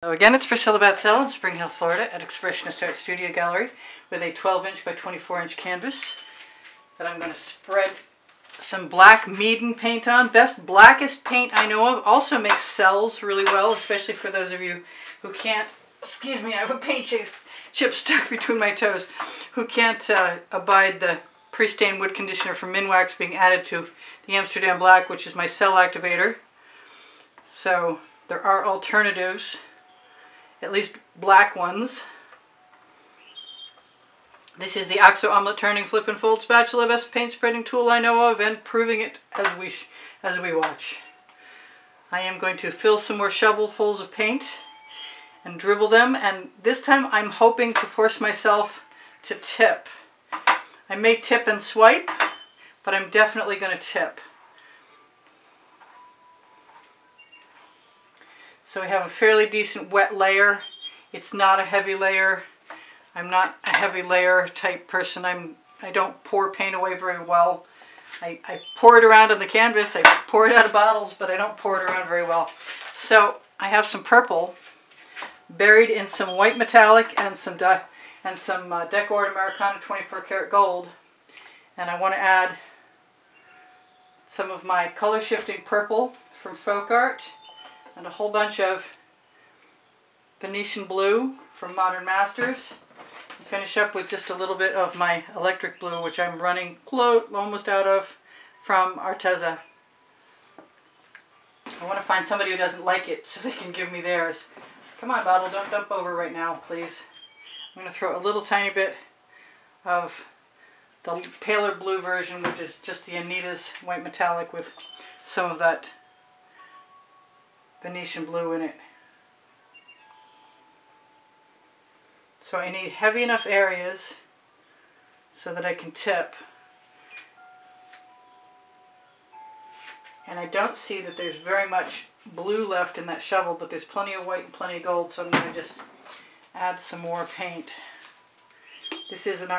So again, it's Priscilla Batzell in Spring Hill, Florida at Expressionist Art Studio Gallery with a 12-inch by 24-inch canvas that I'm going to spread some black Meeden paint on. Best blackest paint I know of. Also makes cells really well, especially for those of you who can't, excuse me, I have a paint chip stuck between my toes, who can't abide the pre-stained wood conditioner from Minwax being added to the Amsterdam Black, which is my cell activator. So there are alternatives. At least black ones. This is the OXO omelet turning flip and fold spatula, best paint spreading tool I know of, and proving it as we watch. I am going to fill some more shovelfuls of paint and dribble them, and this time I'm hoping to force myself to tip. I may tip and swipe, but I'm definitely going to tip. So we have a fairly decent wet layer. It's not a heavy layer. I'm not a heavy layer type person. I don't pour paint away very well. I pour it around on the canvas. I pour it out of bottles, but I don't pour it around very well. So I have some purple buried in some white metallic and some Decor Americana 24 karat gold. And I want to add some of my color shifting purple from Folk Art, and a whole bunch of Venetian blue from Modern Masters. And finish up with just a little bit of my electric blue, which I'm running almost out of, from Arteza. I want to find somebody who doesn't like it so they can give me theirs. Come on, bottle, don't dump over right now, please. I'm going to throw a little tiny bit of the paler blue version, which is just the Anita's white metallic with some of that Venetian blue in it. So I need heavy enough areas so that I can tip. And I don't see that there's very much blue left in that shovel, but there's plenty of white and plenty of gold, so I'm going to just add some more paint. This is an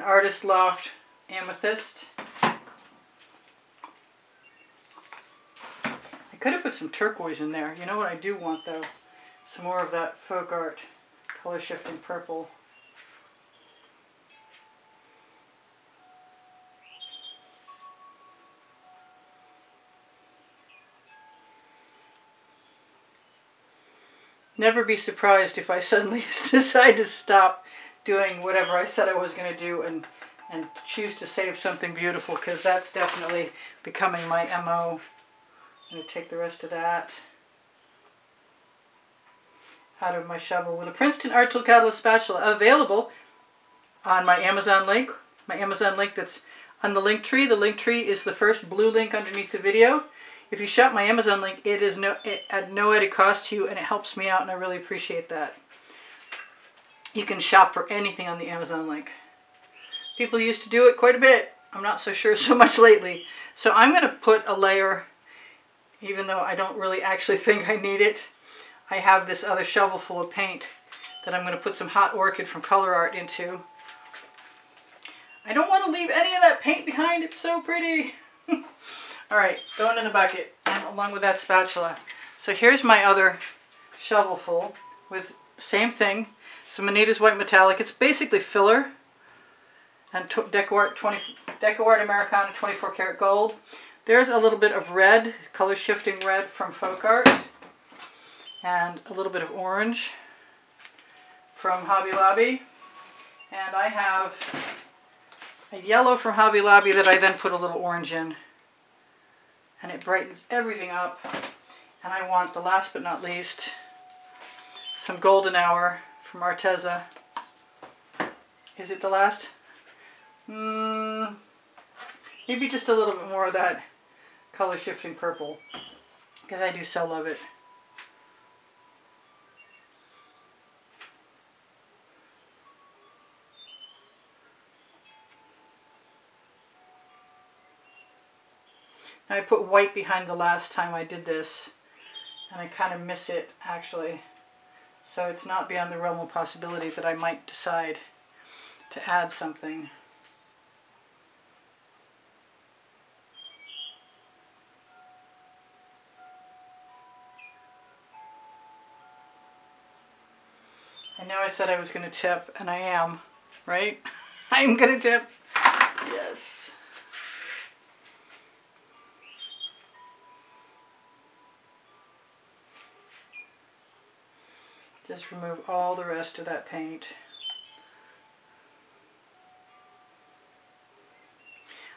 Artist Loft amethyst. Could have put some turquoise in there. You know what I do want though? Some more of that Folk Art color shifting purple. Never be surprised if I suddenly decide to stop doing whatever I said I was going to do and choose to save something beautiful, because that's definitely becoming my MO. I'm going to take the rest of that out of my shovel with a Princeton Art Tool Catalyst spatula, available on my Amazon link. My Amazon link that's on the link tree. The link tree is the first blue link underneath the video. If you shop my Amazon link, it is at no added cost to you, and it helps me out, and I really appreciate that. You can shop for anything on the Amazon link. People used to do it quite a bit. I'm not so sure so much lately. So I'm going to put a layer. Even though I don't really actually think I need it, I have this other shovel full of paint that I'm going to put some Hot Orchid from Color Art into. I don't want to leave any of that paint behind. It's so pretty. Alright, going in the bucket, and along with that spatula. So here's my other shovel full with same thing, some Anita's white metallic. It's basically filler, and Decor Art Americana 24 karat gold. There's a little bit of red, color shifting red from Folk Art, and a little bit of orange from Hobby Lobby. And I have a yellow from Hobby Lobby that I then put a little orange in. And it brightens everything up. And I want, the last but not least, some Golden Hour from Arteza. Is it the last? Maybe just a little bit more of that color shifting purple, because I do so love it. Now I put white behind the last time I did this, and I kind of miss it actually, so it's not beyond the realm of possibility that I might decide to add something. I know I said I was going to tip, and I am, right? I'm going to tip. Yes. Just remove all the rest of that paint.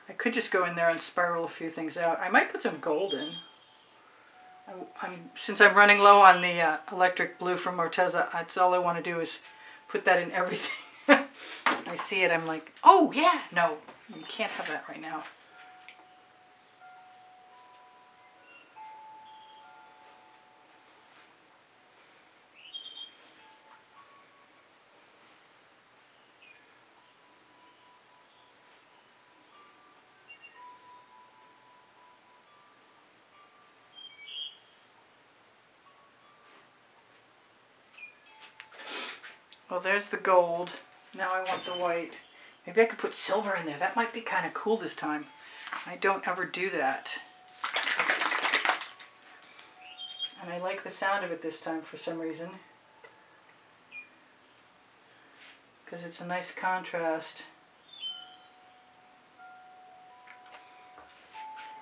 I could just go in there and spiral a few things out. I might put some gold in. Since I'm running low on the electric blue from Morteza, that's all I want to do is put that in everything. I see it, I'm like, oh yeah, no, you can't have that right now. Well, there's the gold. Now I want the white. Maybe I could put silver in there. That might be kind of cool this time. I don't ever do that. And I like the sound of it this time for some reason. Because it's a nice contrast.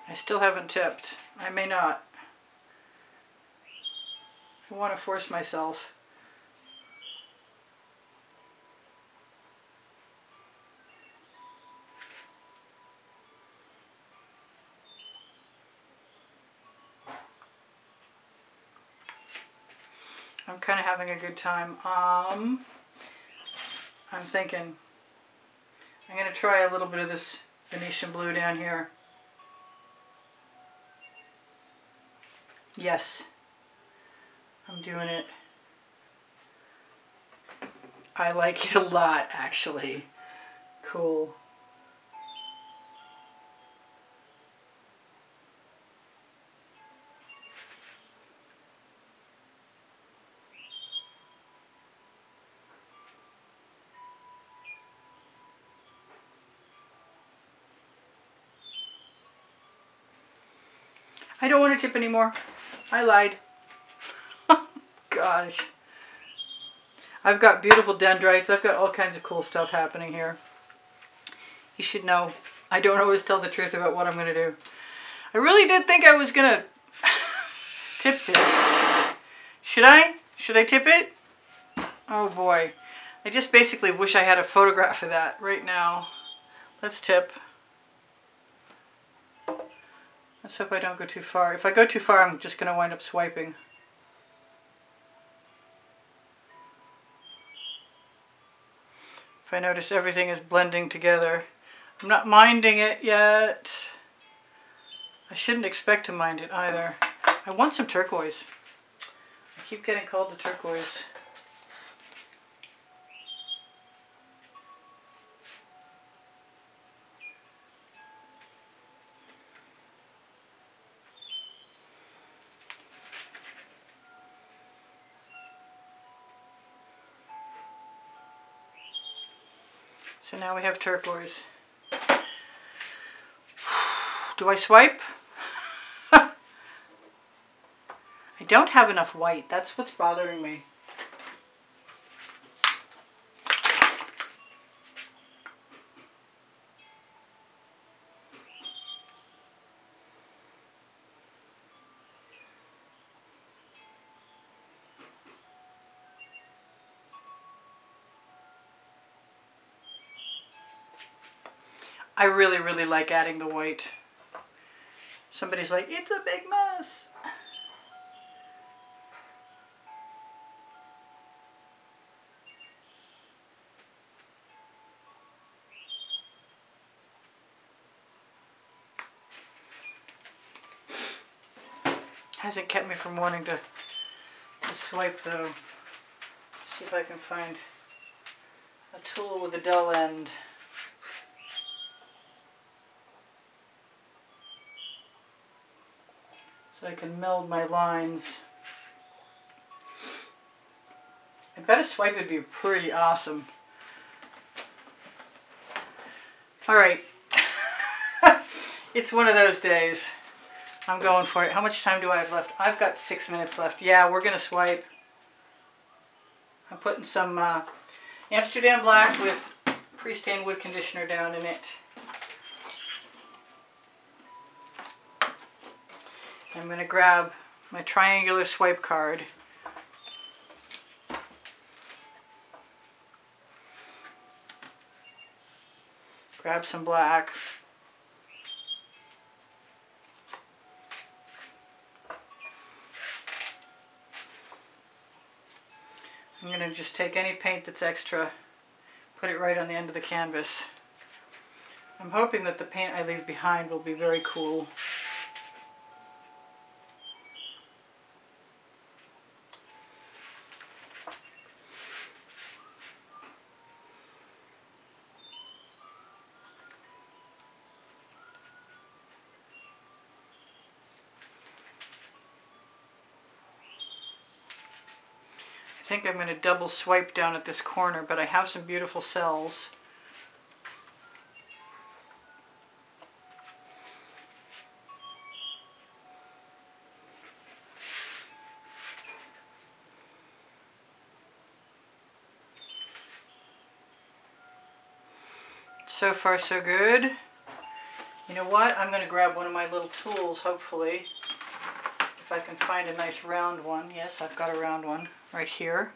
I still haven't tipped. I may not. I want to force myself. I'm kind of having a good time. I'm thinking I'm going to try a little bit of this Venetian blue down here. Yes, I'm doing it. I like it a lot, actually. Cool. I don't want to tip anymore. I lied. Gosh. I've got beautiful dendrites. I've got all kinds of cool stuff happening here. You should know, I don't always tell the truth about what I'm going to do. I really did think I was going to tip this. Should I? Should I tip it? Oh boy. I just basically wish I had a photograph of that right now. Let's tip. Let's hope I don't go too far. If I go too far, I'm just going to wind up swiping. If I notice everything is blending together. I'm not minding it yet. I shouldn't expect to mind it either. I want some turquoise. I keep getting called to turquoise. So now we have turquoise. Do I swipe? I don't have enough white. That's what's bothering me. I really, really like adding the white. Somebody's like, it's a big mess. Hasn't kept me from wanting to swipe though. See if I can find a tool with a dull end. So I can meld my lines. I bet a swipe would be pretty awesome. Alright. It's one of those days. I'm going for it. How much time do I have left? I've got 6 minutes left. Yeah, we're going to swipe. I'm putting some Amsterdam Black with pre-stained wood conditioner down in it. I'm going to grab my triangular swipe card. Grab some black. I'm going to just take any paint that's extra, put it right on the end of the canvas. I'm hoping that the paint I leave behind will be very cool. I think I'm going to double swipe down at this corner, but I have some beautiful cells. So far so good. You know what? I'm going to grab one of my little tools, hopefully. If I can find a nice round one. Yes, I've got a round one right here.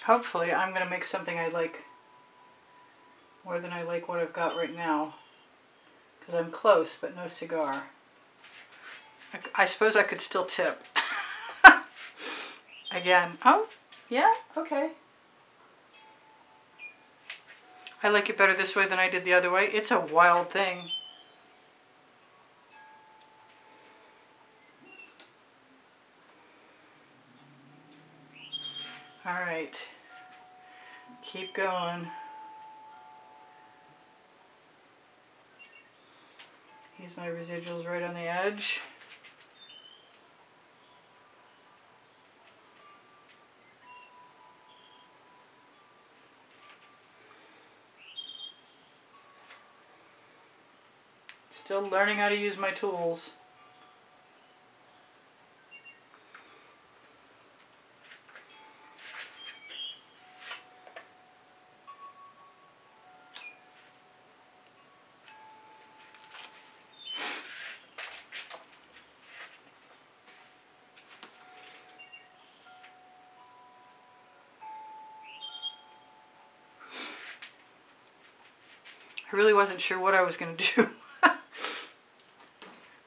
Hopefully I'm going to make something I like more than I like what I've got right now. Because I'm close, but no cigar. I suppose I could still tip. Again. Oh, yeah, okay. I like it better this way than I did the other way. It's a wild thing. All right. Keep going. Use my residuals right on the edge. Still learning how to use my tools. I really wasn't sure what I was going to do.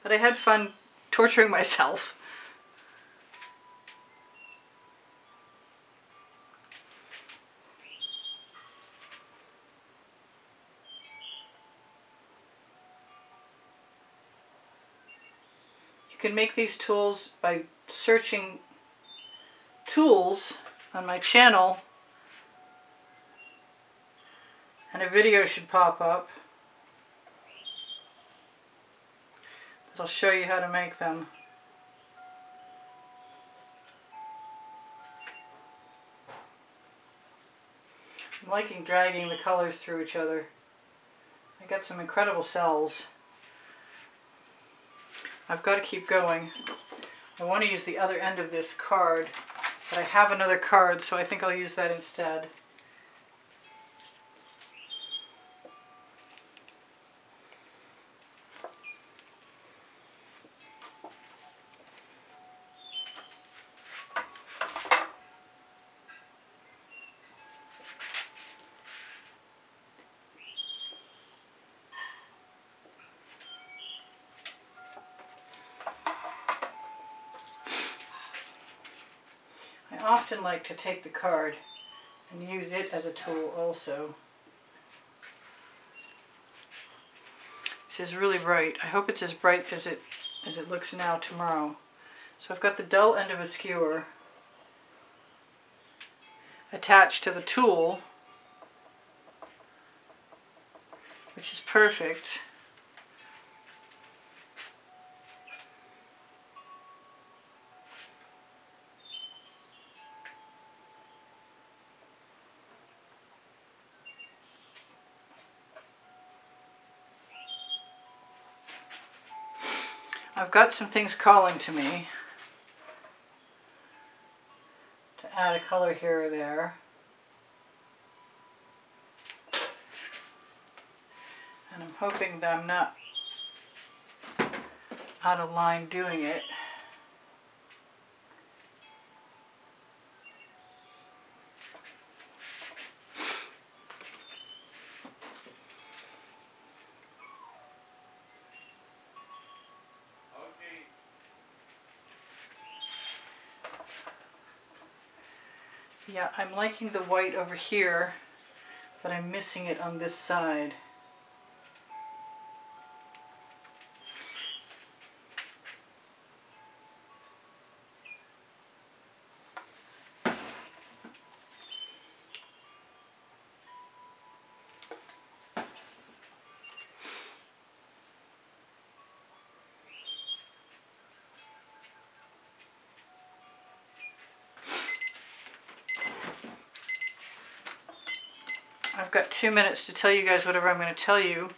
But I had fun torturing myself. You can make these tools by searching tools on my channel, and a video should pop up that'll show you how to make them. I'm liking dragging the colors through each other. I got some incredible cells. I've got to keep going. I want to use the other end of this card, but I have another card, so I think I'll use that instead. I often like to take the card and use it as a tool also. This is really bright. I hope it's as bright as it looks now tomorrow. So I've got the dull end of a skewer attached to the tool, which is perfect. I've got some things calling to me to add a color here or there. And I'm hoping that I'm not out of line doing it. Yeah, I'm liking the white over here, but I'm missing it on this side. I've got 2 minutes to tell you guys whatever I'm going to tell you,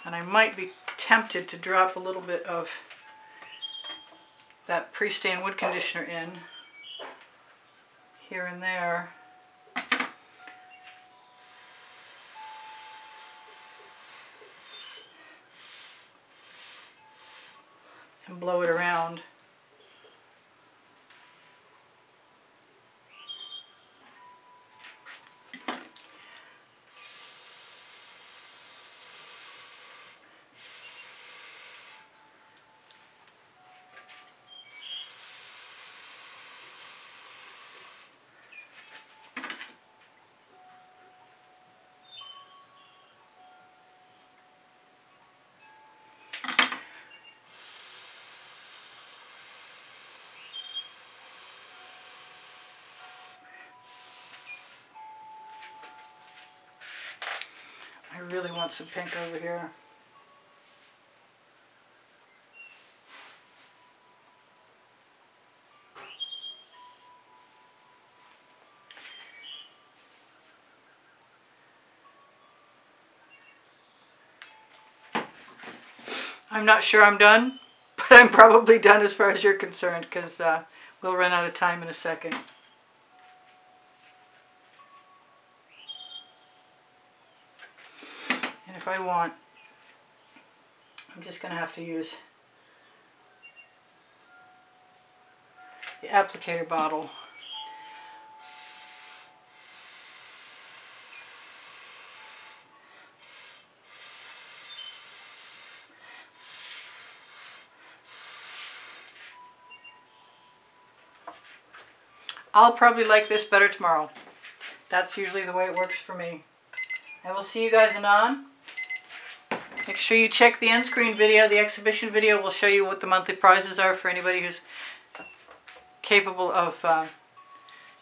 and I might be tempted to drop a little bit of that pre-stained wood conditioner in here and there. And blow it around. I really want some pink over here. I'm not sure I'm done, but I'm probably done as far as you're concerned, because we'll run out of time in a second. And if I want, I'm just going to have to use the applicator bottle. I'll probably like this better tomorrow. That's usually the way it works for me. I will see you guys anon. Make sure you check the end screen video. The exhibition video will show you what the monthly prizes are for anybody who's capable of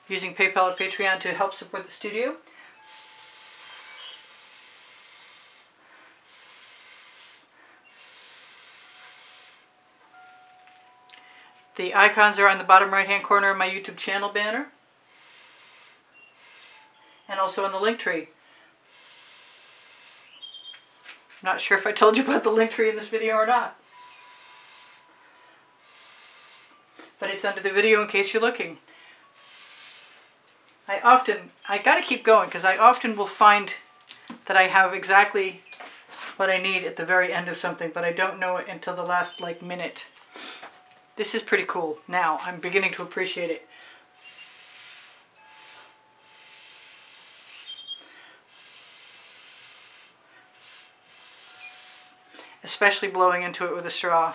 using PayPal or Patreon to help support the studio. The icons are on the bottom right hand corner of my YouTube channel banner, and also on the link tree. I'm not sure if I told you about the link tree in this video or not, but it's under the video in case you're looking. I gotta keep going because I often will find that I have exactly what I need at the very end of something, but I don't know it until the last minute. This is pretty cool. Now, I'm beginning to appreciate it. Especially blowing into it with a straw.